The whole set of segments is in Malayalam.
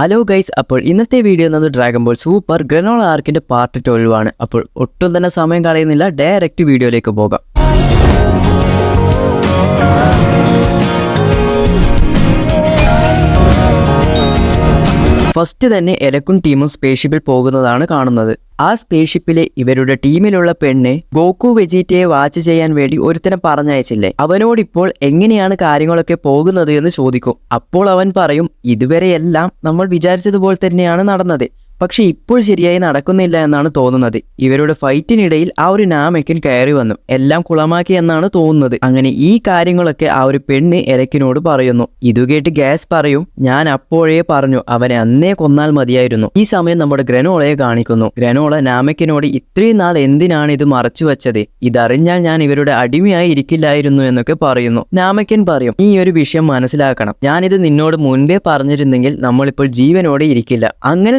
ഹലോ ഗൈസ്, അപ്പോൾ ഇന്നത്തെ വീഡിയോ എന്നത് ഡ്രാഗൺ ബോൾ സൂപ്പർ ഗ്രനോള ആർക്കിന്റെ പാർട്ട് 12 ആണ്. അപ്പോൾ ഒട്ടും തന്നെ സമയം കളയുന്നില്ല, ഡയറക്റ്റ് വീഡിയോയിലേക്ക് പോകാം. ഫസ്റ്റ് തന്നെ എലക്കും ടീമും സ്പേസ്ഷിപ്പിൽ പോകുന്നതാണ് കാണുന്നത്. ആ സ്പേസ്ഷിപ്പിലെ ഇവരുടെ ടീമിലുള്ള പെണ്ണ് ഗോക്കു വെജിറ്റയെ വാച്ച് ചെയ്യാൻ വേണ്ടി ഒരുത്തനെ പറഞ്ഞയച്ചില്ലേ, അവനോടിപ്പോൾ എങ്ങനെയാണ് കാര്യങ്ങളൊക്കെ പോകുന്നത് എന്ന് ചോദിക്കും. അപ്പോൾ അവൻ പറയും, ഇതുവരെയെല്ലാം നമ്മൾ വിചാരിച്ചതുപോലെ തന്നെയാണ് നടന്നത്, പക്ഷെ ഇപ്പോൾ ശരിയായി നടക്കുന്നില്ല എന്നാണ് തോന്നുന്നത്. ഇവരുടെ ഫൈറ്റിനിടയിൽ ആ ഒരു നാമയ്ക്കൻ കയറി വന്നു എല്ലാം കുളമാക്കി എന്നാണ് തോന്നുന്നത്. അങ്ങനെ ഈ കാര്യങ്ങളൊക്കെ ആ ഒരു പെണ്ണ് എലക്കിനോട് പറയുന്നു. ഇതുകേട്ട് ഗ്യാസ് പറയും, ഞാൻ അപ്പോഴേ പറഞ്ഞു അവനെ അന്നേ കൊന്നാൽ മതിയായിരുന്നു. ഈ സമയം നമ്മുടെ ഗ്രനോളയെ കാണിക്കുന്നു. ഗ്രനോള നാമയ്ക്കനോട് ഇത്രയും നാൾ എന്തിനാണ് ഇത് മറച്ചു വച്ചത്, ഇതറിഞ്ഞാൽ ഞാൻ ഇവരുടെ അടിമയായി ഇരിക്കില്ലായിരുന്നു എന്നൊക്കെ പറയുന്നു. നാമയ്ക്കൻ പറയും, ഈ ഒരു വിഷയം മനസ്സിലാക്കണം, ഞാനിത് നിന്നോട് മുൻപേ പറഞ്ഞിരുന്നെങ്കിൽ നമ്മളിപ്പോൾ ജീവനോടെ ഇരിക്കില്ല. അങ്ങനെ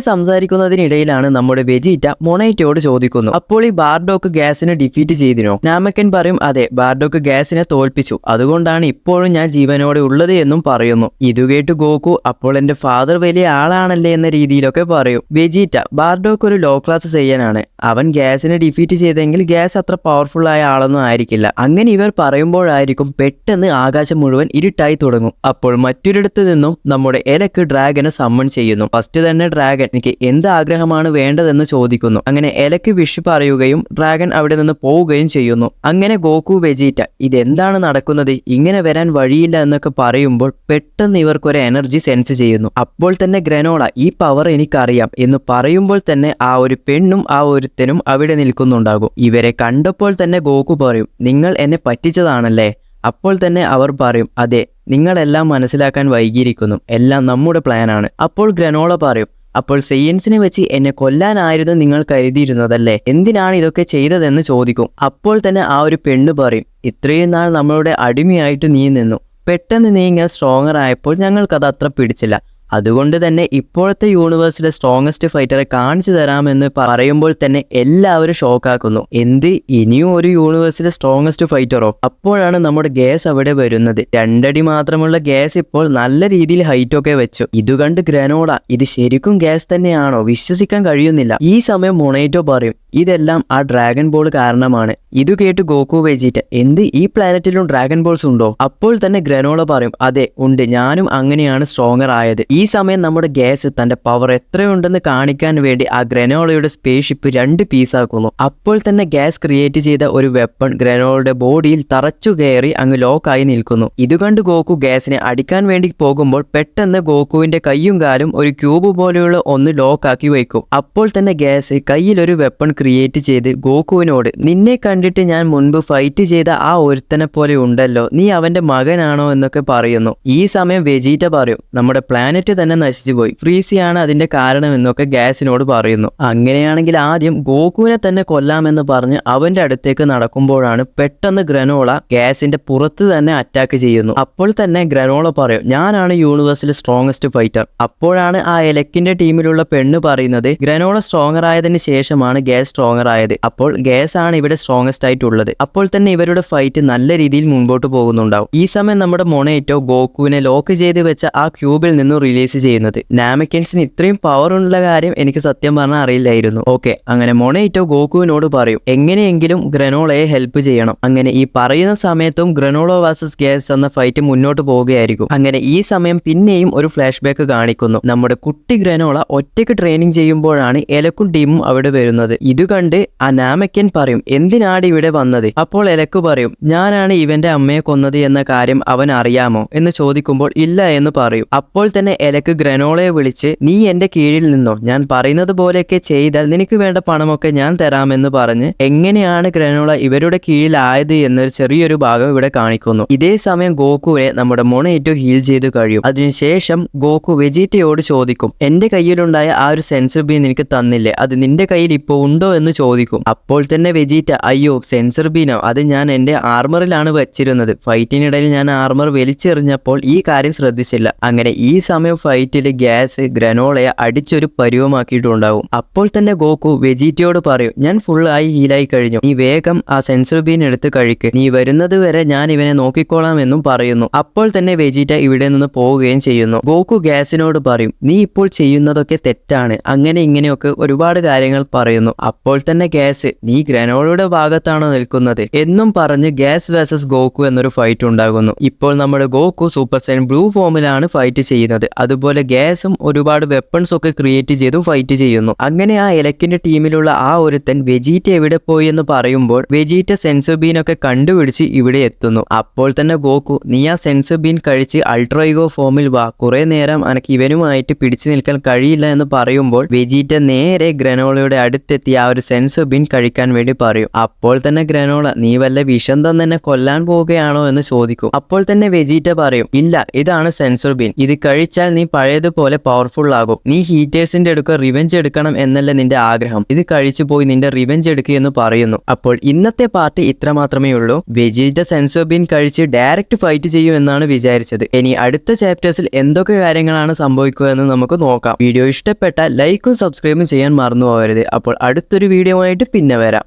ിനിടയിലാണ് നമ്മുടെ വെജിറ്റ മൊണൈറ്റയോട് ചോദിക്കുന്നു, അപ്പോൾ ഈ ബാർഡോക്ക് ഗ്യാസിനെ ഡിഫീറ്റ് ചെയ്തിനോ? നാമക്കൻ പറയും, അതെ, ബാർഡോക്ക് ഗ്യാസിനെ തോൽപ്പിച്ചു, അതുകൊണ്ടാണ് ഇപ്പോഴും ഞാൻ ജീവനോടെ ഉള്ളത് എന്നും പറയുന്നു. ഇതുകേട്ട് ഗോക്കു, അപ്പോൾ എന്റെ ഫാദർ വലിയ ആളാണല്ലേ എന്ന രീതിയിലൊക്കെ പറയും. വെജിറ്റ, ബാർഡോക്ക് ഒരു ലോ ക്ലാസ് ചെയ്യാനാണ്, അവൻ ഗ്യാസിനെ ഡിഫീറ്റ് ചെയ്തെങ്കിൽ ഗ്യാസ് അത്ര പവർഫുൾ ആയ ആളൊന്നും ആയിരിക്കില്ല. അങ്ങനെ ഇവർ പറയുമ്പോഴായിരിക്കും പെട്ടെന്ന് ആകാശം മുഴുവൻ ഇരുട്ടായി തുടങ്ങും. അപ്പോൾ മറ്റൊരിടത്ത് നിന്നും നമ്മുടെ എലക്ക് ഡ്രാഗനെ സമ്മൺ ചെയ്യുന്നു. ഫസ്റ്റ് തന്നെ ഡ്രാഗൻ എനിക്ക് എന്ത് ആഗ്രഹമാണ് വേണ്ടതെന്ന് ചോദിക്കുന്നു. അങ്ങനെ എലക്ക് വിഷ് പറയുകയും ഡ്രാഗൺ അവിടെ നിന്ന് പോവുകയും ചെയ്യുന്നു. അങ്ങനെ ഗോക്കു വെജിറ്റ, ഇതെന്താണ് നടക്കുന്നത്, ഇങ്ങനെ വരാൻ വഴിയില്ല എന്നൊക്കെ പറയുമ്പോൾ പെട്ടെന്ന് ഇവർക്കൊരു എനർജി സെൻസ് ചെയ്യുന്നു. അപ്പോൾ തന്നെ ഗ്രനോള, ഈ പവർ എനിക്കറിയാം എന്ന് പറയുമ്പോൾ തന്നെ ആ ഒരു പെണ്ണും ആ ഒരുത്തനും അവിടെ നിൽക്കുന്നുണ്ടാകും. ഇവരെ കണ്ടപ്പോൾ തന്നെ ഗോക്കു പറയും, നിങ്ങൾ എന്നെ പറ്റിച്ചതാണല്ലേ? അപ്പോൾ തന്നെ അവർ പറയും, അതെ, നിങ്ങളെല്ലാം മനസ്സിലാക്കാൻ വൈകിയിരിക്കുന്നു, എല്ലാം നമ്മുടെ പ്ലാനാണ്. അപ്പോൾ ഗ്രനോള പറയും, അപ്പോൾ സയൻസിനെ വെച്ച് എന്നെ കൊല്ലാനായിരുന്നു നിങ്ങൾ കരുതിയിരുന്നതല്ലേ, എന്തിനാണ് ഇതൊക്കെ ചെയ്തതെന്ന് ചോദിക്കും. അപ്പോൾ തന്നെ ആ ഒരു പെണ്ണ് പറയും, ഇത്രയും നാൾ നമ്മളുടെ അടിമയായിട്ട് നീ നിന്നു, പെട്ടെന്ന് നീ ഇങ്ങനെ സ്ട്രോങ്ങർ ആയപ്പോൾ ഞങ്ങൾക്കത് അത്ര പിടിച്ചില്ല, അതുകൊണ്ട് തന്നെ ഇപ്പോഴത്തെ യൂണിവേഴ്സിലെ സ്ട്രോങ്ങസ്റ്റ് ഫൈറ്ററെ കാണിച്ചു തരാമെന്ന് പറയുമ്പോൾ തന്നെ എല്ലാവരും ഷോക്കാക്കുന്നു. എന്ത്, ഇനിയും ഒരു യൂണിവേഴ്സിലെ സ്ട്രോങ്ങസ്റ്റ് ഫൈറ്ററോ? അപ്പോഴാണ് നമ്മുടെ ഗ്യാസ് അവിടെ വരുന്നത്. 2 അടി മാത്രമുള്ള ഗ്യാസ് ഇപ്പോൾ നല്ല രീതിയിൽ ഹൈറ്റൊക്കെ വെച്ചു. ഇത് കണ്ട് ഗ്രനോള, ഇത് ശരിക്കും ഗ്യാസ് തന്നെയാണോ, വിശ്വസിക്കാൻ കഴിയുന്നില്ല. ഈ സമയം മൊണൈറ്റോ പറയും, ഇതെല്ലാം ആ ഡ്രാഗൺ ബോൾ കാരണമാണ്. ഇത് കേട്ട് ഗോക്കു വെജിറ്റ, എന്ത്, ഈ പ്ലാനറ്റിലും ഡ്രാഗൺ ബോൾസ് ഉണ്ടോ? അപ്പോൾ തന്നെ ഗ്രനോള പറയും, അതെ ഉണ്ട്, ഞാനും അങ്ങനെയാണ് സ്ട്രോങ്ങർ ആയത്. ഈ സമയം നമ്മുടെ ഗ്യാസ് തന്റെ പവർ എത്രയുണ്ടെന്ന് കാണിക്കാൻ വേണ്ടി ആ ഗ്രനോളയുടെ സ്പേസ്ഷിപ്പ് 2 പീസാക്കുന്നു. അപ്പോൾ തന്നെ ഗ്യാസ് ക്രിയേറ്റ് ചെയ്ത ഒരു വെപ്പൺ ഗ്രനോളയുടെ ബോഡിയിൽ തറച്ചു കയറി അങ്ങ് ലോക്കായി നിൽക്കുന്നു. ഇത് കണ്ട് ഗോക്കു ഗ്യാസിനെ അടിക്കാൻ വേണ്ടി പോകുമ്പോൾ പെട്ടെന്ന് ഗോക്കുവിന്റെ കയ്യും കാലും ഒരു ക്യൂബ് പോലെയുള്ള ഒന്ന് ലോക്കാക്കി വയ്ക്കും. അപ്പോൾ തന്നെ ഗ്യാസ് കയ്യിൽ ഒരു വെപ്പൺ ക്രിയേറ്റ് ചെയ്ത് ഗോക്കുവിനോട്, നിന്നെ കണ്ടിട്ട് ഞാൻ മുൻപ് ഫൈറ്റ് ചെയ്ത ആ ഒരുത്തനെ പോലെ ഉണ്ടല്ലോ, നീ അവന്റെ മകനാണോ എന്നൊക്കെ പറയുന്നു. ഈ സമയം വെജിറ്റ പറയും, നമ്മുടെ പ്ലാനറ്റ് തന്നെ നശിച്ചുപോയി, ഫ്രീസിയാണ് അതിന്റെ കാരണം എന്നൊക്കെ ഗ്യാസിനോട് പറയുന്നു. അങ്ങനെയാണെങ്കിൽ ആദ്യം ഗോക്കുവിനെ തന്നെ കൊല്ലാമെന്ന് പറഞ്ഞ് അവന്റെ അടുത്തേക്ക് നടക്കുമ്പോഴാണ് പെട്ടെന്ന് ഗ്രനോള ഗ്യാസിന്റെ പുറത്ത് തന്നെ അറ്റാക്ക് ചെയ്യുന്നു. അപ്പോൾ തന്നെ ഗ്രനോള പറയും, ഞാനാണ് യൂണിവേഴ്സിലെ സ്ട്രോങ്ങസ്റ്റ് ഫൈറ്റർ. അപ്പോഴാണ് ആ എലക്കിന്റെ ടീമിലുള്ള പെണ്ണ് പറയുന്നത്, ഗ്രനോള സ്ട്രോങ്ങർ ആയതിനു ശേഷമാണ് ഗ്യാസ് സ്ട്രോങ്ങർ ആയത്, അപ്പോൾ ഗ്യാസ് ആണ് ഇവിടെ സ്ട്രോങ്ങസ്റ്റ് ആയിട്ടുള്ളത്. അപ്പോൾ തന്നെ ഇവരുടെ ഫൈറ്റ് നല്ല രീതിയിൽ മുൻപോട്ട് പോകുന്നുണ്ടാവും. ഈ സമയം നമ്മുടെ മൊണൈറ്റോ ഗോക്കുവിനെ ലോക്ക് ചെയ്ത് വെച്ച ആ ക്യൂബിൽ നിന്നും റിലീസ് ചെയ്യുന്നത്. നാമക്കൻസിന് ഇത്രയും പവർ ഉള്ള കാര്യം എനിക്ക് സത്യം പറഞ്ഞാൽ അറിയില്ലായിരുന്നു. ഓക്കെ, അങ്ങനെ മൊണൈറ്റോ ഗോക്കുവിനോട് പറയും, എങ്ങനെയെങ്കിലും ഗ്രനോളയെ ഹെൽപ്പ് ചെയ്യണം. അങ്ങനെ ഈ പറയുന്ന സമയത്തും ഗ്രനോള വേഴ്സസ് ഗ്യാസ് എന്ന ഫൈറ്റ് മുന്നോട്ട് പോവുകയായിരിക്കും. അങ്ങനെ ഈ സമയം പിന്നെയും ഒരു ഫ്ലാഷ് ബാക്ക് കാണിക്കുന്നു. നമ്മുടെ കുട്ടി ഗ്രനോള ഒറ്റയ്ക്ക് ട്രെയിനിങ് ചെയ്യുമ്പോഴാണ് എലക്കും ടീമും അവിടെ വരുന്നത്. ഇത് കണ്ട് ആ നാമക്കൻ പറയും, എന്തിനാണ് ഇവിടെ വന്നത്? അപ്പോൾ എലക്ക് പറയും, ഞാനാണ് ഇവന്റെ അമ്മയെ കൊന്നത് എന്ന കാര്യം അവൻ അറിയാമോ എന്ന് ചോദിക്കുമ്പോൾ ഇല്ല എന്ന് പറയും. അപ്പോൾ തന്നെ എലക്ക് ഗ്രനോളയെ വിളിച്ച്, നീ എന്റെ കീഴിൽ നിന്നോ, ഞാൻ പറയുന്നത് പോലെയൊക്കെ ചെയ്താൽ നിനക്ക് വേണ്ട പണമൊക്കെ ഞാൻ തരാമെന്ന് പറഞ്ഞ് എങ്ങനെയാണ് ഗ്രനോള ഇവരുടെ കീഴിലായത് എന്നൊരു ചെറിയൊരു ഭാഗം ഇവിടെ കാണിക്കുന്നു. ഇതേ സമയം ഗോക്കുവിനെ നമ്മുടെ മൊണൈറ്റോ ഹീൽ ചെയ്ത് കഴിയും. അതിനുശേഷം ഗോക്കു വെജിറ്റയോട് ചോദിക്കും, എന്റെ കയ്യിലുണ്ടായ ആ ഒരു സെൻസർ ബീം നിനക്ക് തന്നില്ലേ, അത് നിന്റെ കയ്യിൽ ഇപ്പോൾ ഉണ്ടോ എന്ന് ചോദിക്കും. അപ്പോൾ തന്നെ വെജീറ്റ അയ്യോ സെൻസർ ബീനോ, അത് ഞാൻ എൻ്റെ ആർമറിലാണ് വെച്ചിരുന്നത്. ഫൈറ്റിനിടയിൽ ഞാൻ ആർമർ വലിച്ചെറിഞ്ഞപ്പോൾ ഈ കാര്യം ശ്രദ്ധിച്ചില്ല. അങ്ങനെ ഈ സമയം ഫൈറ്റിൽ ഗ്യാസ് ഗ്രനോളയെ അടിച്ചൊരു പരുവമാക്കിയിട്ടുണ്ടാവും. അപ്പോൾ തന്നെ ഗോക്കു വെജീറ്റയോട് പറയും, ഞാൻ ഫുള്ളായി ഹീലായി കഴിഞ്ഞു, നീ വേഗം ആ സെൻസർ ബീൻ എടുത്ത് കഴിക്ക്, നീ വരുന്നത് വരെ ഞാൻ ഇവനെ നോക്കിക്കോളാം എന്നും പറയുന്നു. അപ്പോൾ തന്നെ വെജീറ്റ ഇവിടെ നിന്ന് പോവുകയും ചെയ്യുന്നു. ഗോക്കു ഗ്യാസിനോട് പറയും, നീ ഇപ്പോൾ ചെയ്യുന്നതൊക്കെ തെറ്റാണ്, അങ്ങനെ ഇങ്ങനെയൊക്കെ ഒരുപാട് കാര്യങ്ങൾ പറയുന്നു. അപ്പോൾ തന്നെ ഗ്യാസ്, നീ ഗ്രനോളയുടെ ഭാഗത്താണോ നിൽക്കുന്നത് എന്നും പറഞ്ഞ് ഗ്യാസ് വേഴ്സസ് ഗോക്കു എന്നൊരു ഫൈറ്റ് ഉണ്ടാകുന്നു. ഇപ്പോൾ നമ്മുടെ ഗോക്കു സൂപ്പർ സൈൻ ബ്ലൂ ഫോമിലാണ് ഫൈറ്റ് ചെയ്യുന്നത്. അതുപോലെ ഗ്യാസും ഒരുപാട് വെപ്പൺസ് ഒക്കെ ക്രിയേറ്റ് ചെയ്തു ഫൈറ്റ് ചെയ്യുന്നു. അങ്ങനെ ആ എലക്കിന്റെ ടീമിലുള്ള ആ ഒരുത്തൻ വെജീറ്റ എവിടെ പോയി എന്ന് പറയുമ്പോൾ വെജീറ്റ സെൻസർ ബീൻ ഒക്കെ കണ്ടുപിടിച്ച് ഇവിടെ എത്തുന്നു. അപ്പോൾ തന്നെ ഗോക്കു, നീ ആ സെൻസർ ബീൻ കഴിച്ച് അൾട്രാ ഈഗോ ഫോമിൽ വാ, കുറെ നേരം അനക്ക് ഇവനുമായിട്ട് പിടിച്ചു നിൽക്കാൻ കഴിയില്ല എന്ന് പറയുമ്പോൾ വെജീറ്റ നേരെ ഗ്രനോളയുടെ അടുത്തെത്തി ആ ഒരു സെൻസർ ബീൻ കഴിക്കാൻ വേണ്ടി പറയും. അപ്പോൾ തന്നെ ഗ്രനോള, നീ വല്ല വിഷം തന്നെ കൊല്ലാൻ പോവുകയാണോ എന്ന് ചോദിക്കും. അപ്പോൾ തന്നെ വെജീറ്റ പറയും, ഇല്ല, ഇതാണ് സെൻസർ ബീൻ, ഇത് കഴിച്ചാൽ നീ പഴയതുപോലെ പവർഫുൾ ആകും, നീ ഹീറ്റേഴ്സിന്റെ അടുക്ക റിവെഞ്ച് എടുക്കണം എന്നല്ല നിന്റെ ആഗ്രഹം, ഇത് കഴിച്ചു പോയി നിന്റെ റിവെഞ്ച് എടുക്കുക എന്ന് പറയുന്നു. അപ്പോൾ ഇന്നത്തെ പാർട്ട് ഇത്ര മാത്രമേ ഉള്ളൂ. വെജീറ്റ സെൻസർ ബീൻ കഴിച്ച് ഡയറക്റ്റ് ഫൈറ്റ് ചെയ്യും എന്നാണ് വിചാരിച്ചത്. ഇനി അടുത്ത ചാപ്റ്റേഴ്സിൽ എന്തൊക്കെ കാര്യങ്ങളാണ് സംഭവിക്കുക എന്ന് നമുക്ക് നോക്കാം. വീഡിയോ ഇഷ്ടപ്പെട്ടാൽ ലൈക്കും സബ്സ്ക്രൈബും ചെയ്യാൻ മറന്നു പോകരുത്. അപ്പോൾ അടുത്തൊരു വീഡിയോ ആയിട്ട് പിന്നെ വരാം.